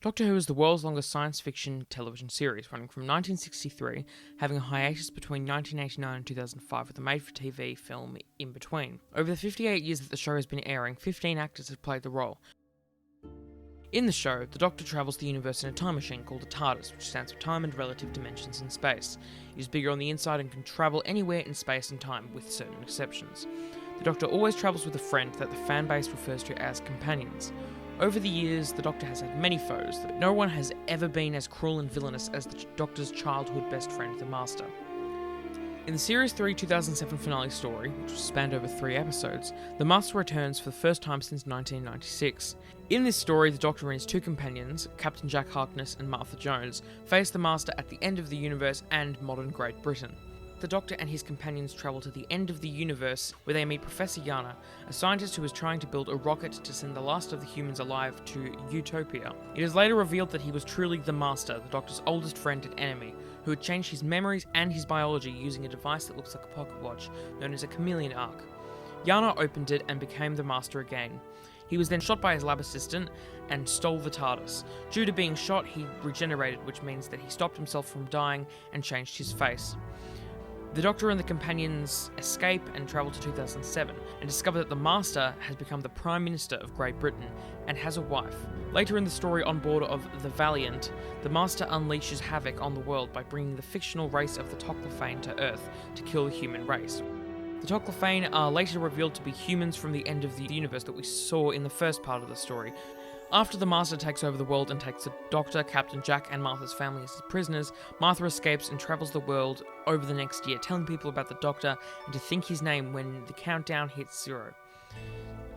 Doctor Who is the world's longest science fiction television series, running from 1963, having a hiatus between 1989 and 2005 with a made-for-TV film in between. Over the 58 years that the show has been airing, 15 actors have played the role. In the show, the Doctor travels the universe in a time machine called a TARDIS, which stands for Time and Relative Dimensions in Space. It is bigger on the inside and can travel anywhere in space and time, with certain exceptions. The Doctor always travels with a friend that the fanbase refers to as companions. Over the years, the Doctor has had many foes, but no one has ever been as cruel and villainous as the Doctor's childhood best friend, the Master. In the Series 3 2007 finale story, which was spanned over 3 episodes, the Master returns for the first time since 1996. In this story, the Doctor and his 2 companions, Captain Jack Harkness and Martha Jones, face the Master at the end of the universe and modern Great Britain. The Doctor and his companions travel to the end of the universe, where they meet Professor Yana, a scientist who is trying to build a rocket to send the last of the humans alive to Utopia. It is later revealed that he was truly the Master, the Doctor's oldest friend and enemy, who had changed his memories and his biology using a device that looks like a pocket watch, known as a chameleon arc. Yana opened it and became the Master again. He was then shot by his lab assistant and stole the TARDIS. Due to being shot, he regenerated, which means that he stopped himself from dying and changed his face. The Doctor and the companions escape and travel to 2007 and discover that the Master has become the Prime Minister of Great Britain and has a wife. Later in the story, on board of the Valiant, the Master unleashes havoc on the world by bringing the fictional race of the Toclafane to Earth to kill the human race. The Toclafane are later revealed to be humans from the end of the universe that we saw in the first part of the story. After the Master takes over the world and takes the Doctor, Captain Jack and Martha's family as his prisoners, Martha escapes and travels the world over the next year, telling people about the Doctor and to think his name when the countdown hits 0.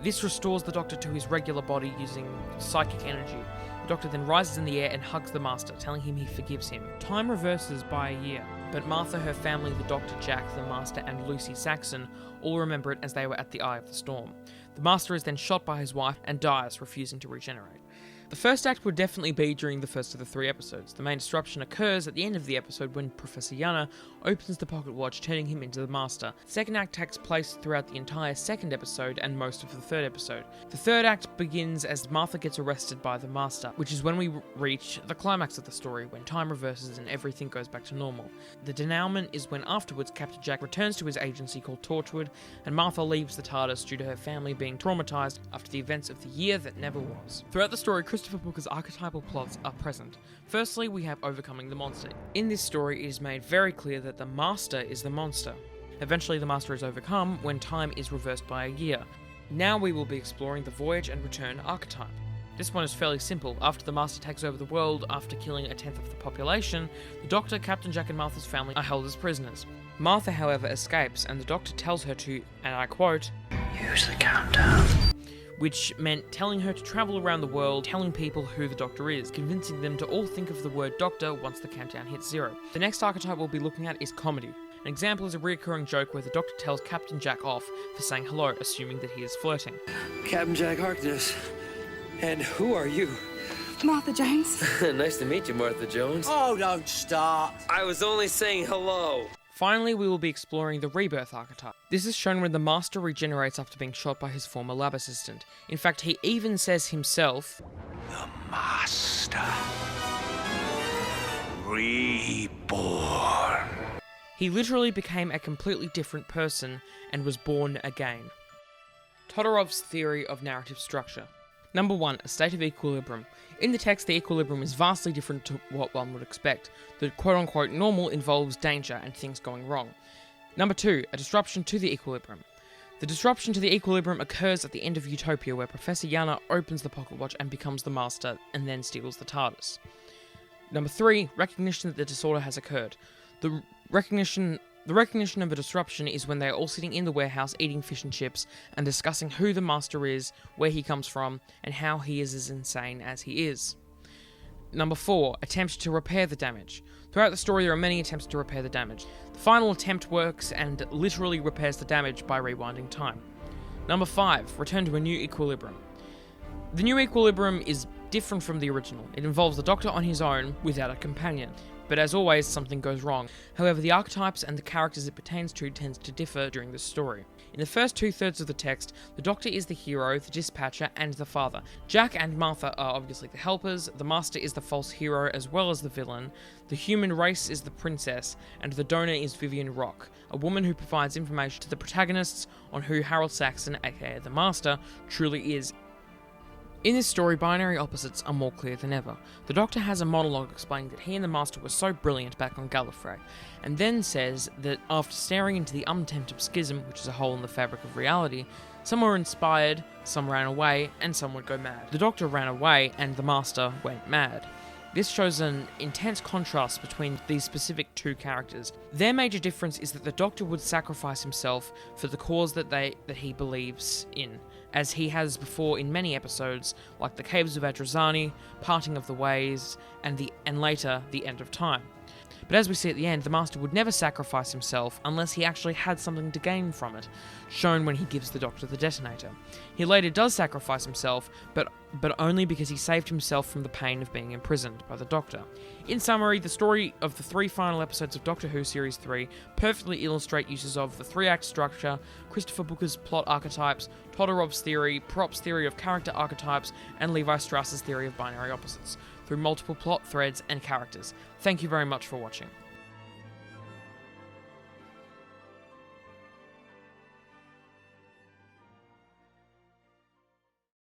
This restores the Doctor to his regular body using psychic energy. The Doctor then rises in the air and hugs the Master, telling him he forgives him. Time reverses by a year, but Martha, her family, the Doctor, Jack, the Master and Lucy Saxon all remember it as they were at the eye of the storm. The Master is then shot by his wife and dies, refusing to regenerate. The first act would definitely be during the first of the 3 episodes. The main disruption occurs at the end of the episode when Professor Yana opens the pocket watch, turning him into the Master. The second act takes place throughout the entire second episode and most of the third episode. The third act begins as Martha gets arrested by the Master, which is when we reach the climax of the story, when time reverses and everything goes back to normal. The denouement is when afterwards Captain Jack returns to his agency called Torchwood, and Martha leaves the TARDIS due to her family being traumatized after the events of the year that never was. Throughout the story, Christopher Booker's archetypal plots are present. Firstly, we have overcoming the monster. In this story, it is made very clear that the Master is the monster. Eventually, the Master is overcome when time is reversed by a year. Now we will be exploring the voyage and return archetype. This one is fairly simple. After the Master takes over the world after killing 1/10 of the population, the Doctor, Captain Jack and Martha's family are held as prisoners. Martha, however, escapes, and the Doctor tells her to, and I quote, "Use the countdown," which meant telling her to travel around the world, telling people who the Doctor is, convincing them to all think of the word Doctor once the countdown hits 0. The next archetype we'll be looking at is comedy. An example is a recurring joke where the Doctor tells Captain Jack off for saying hello, assuming that he is flirting. Captain Jack Harkness. And who are you? Martha Jones. Nice to meet you, Martha Jones. Oh, don't start. I was only saying hello. Finally, we will be exploring the rebirth archetype. This is shown when the Master regenerates after being shot by his former lab assistant. In fact, he even says himself, The Master. Reborn. he literally became a completely different person and was born again. Todorov's theory of narrative structure. Number 1, a state of equilibrium. In the text, the equilibrium is vastly different to what one would expect. The quote-unquote normal involves danger and things going wrong. Number 2, a disruption to the equilibrium. The disruption to the equilibrium occurs at the end of Utopia, where Professor Yana opens the pocket watch and becomes the Master, and then steals the TARDIS. Number 3, recognition that the disorder has occurred. The recognition of a disruption is when they are all sitting in the warehouse eating fish and chips and discussing who the Master is, where he comes from, and how he is as insane as he is. Number 4, attempt to repair the damage. Throughout the story, there are many attempts to repair the damage. The final attempt works and literally repairs the damage by rewinding time. Number 5, return to a new equilibrium. The new equilibrium is different from the original. It involves the Doctor on his own without a companion. But as always, something goes wrong. However, the archetypes and the characters it pertains to tends to differ during this story. In the first 2/3 of the text, the Doctor is the hero, the dispatcher, and the father. Jack and Martha are obviously the helpers, the Master is the false hero as well as the villain, the human race is the princess, and the donor is Vivian Rock, a woman who provides information to the protagonists on who Harold Saxon, aka the Master, truly is. In this story, binary opposites are more clear than ever. The Doctor has a monologue explaining that he and the Master were so brilliant back on Gallifrey, and then says that after staring into the untempered schism, which is a hole in the fabric of reality, some were inspired, some ran away, and some would go mad. The Doctor ran away, and the Master went mad. This shows an intense contrast between these specific two characters. Their major difference is that the Doctor would sacrifice himself for the cause that he believes in, as he has before in many episodes, like the Caves of Adrazani, Parting of the Ways, and later the End of Time. But as we see at the end, the Master would never sacrifice himself unless he actually had something to gain from it, shown when he gives the Doctor the detonator. He later does sacrifice himself, but only because he saved himself from the pain of being imprisoned by the Doctor. In summary, the story of the 3 final episodes of Doctor Who Series 3 perfectly illustrate uses of the 3-act structure, Christopher Booker's plot archetypes, Todorov's theory, Prop's theory of character archetypes, and Levi Strauss's theory of binary opposites, through multiple plot threads and characters. Thank you very much for watching.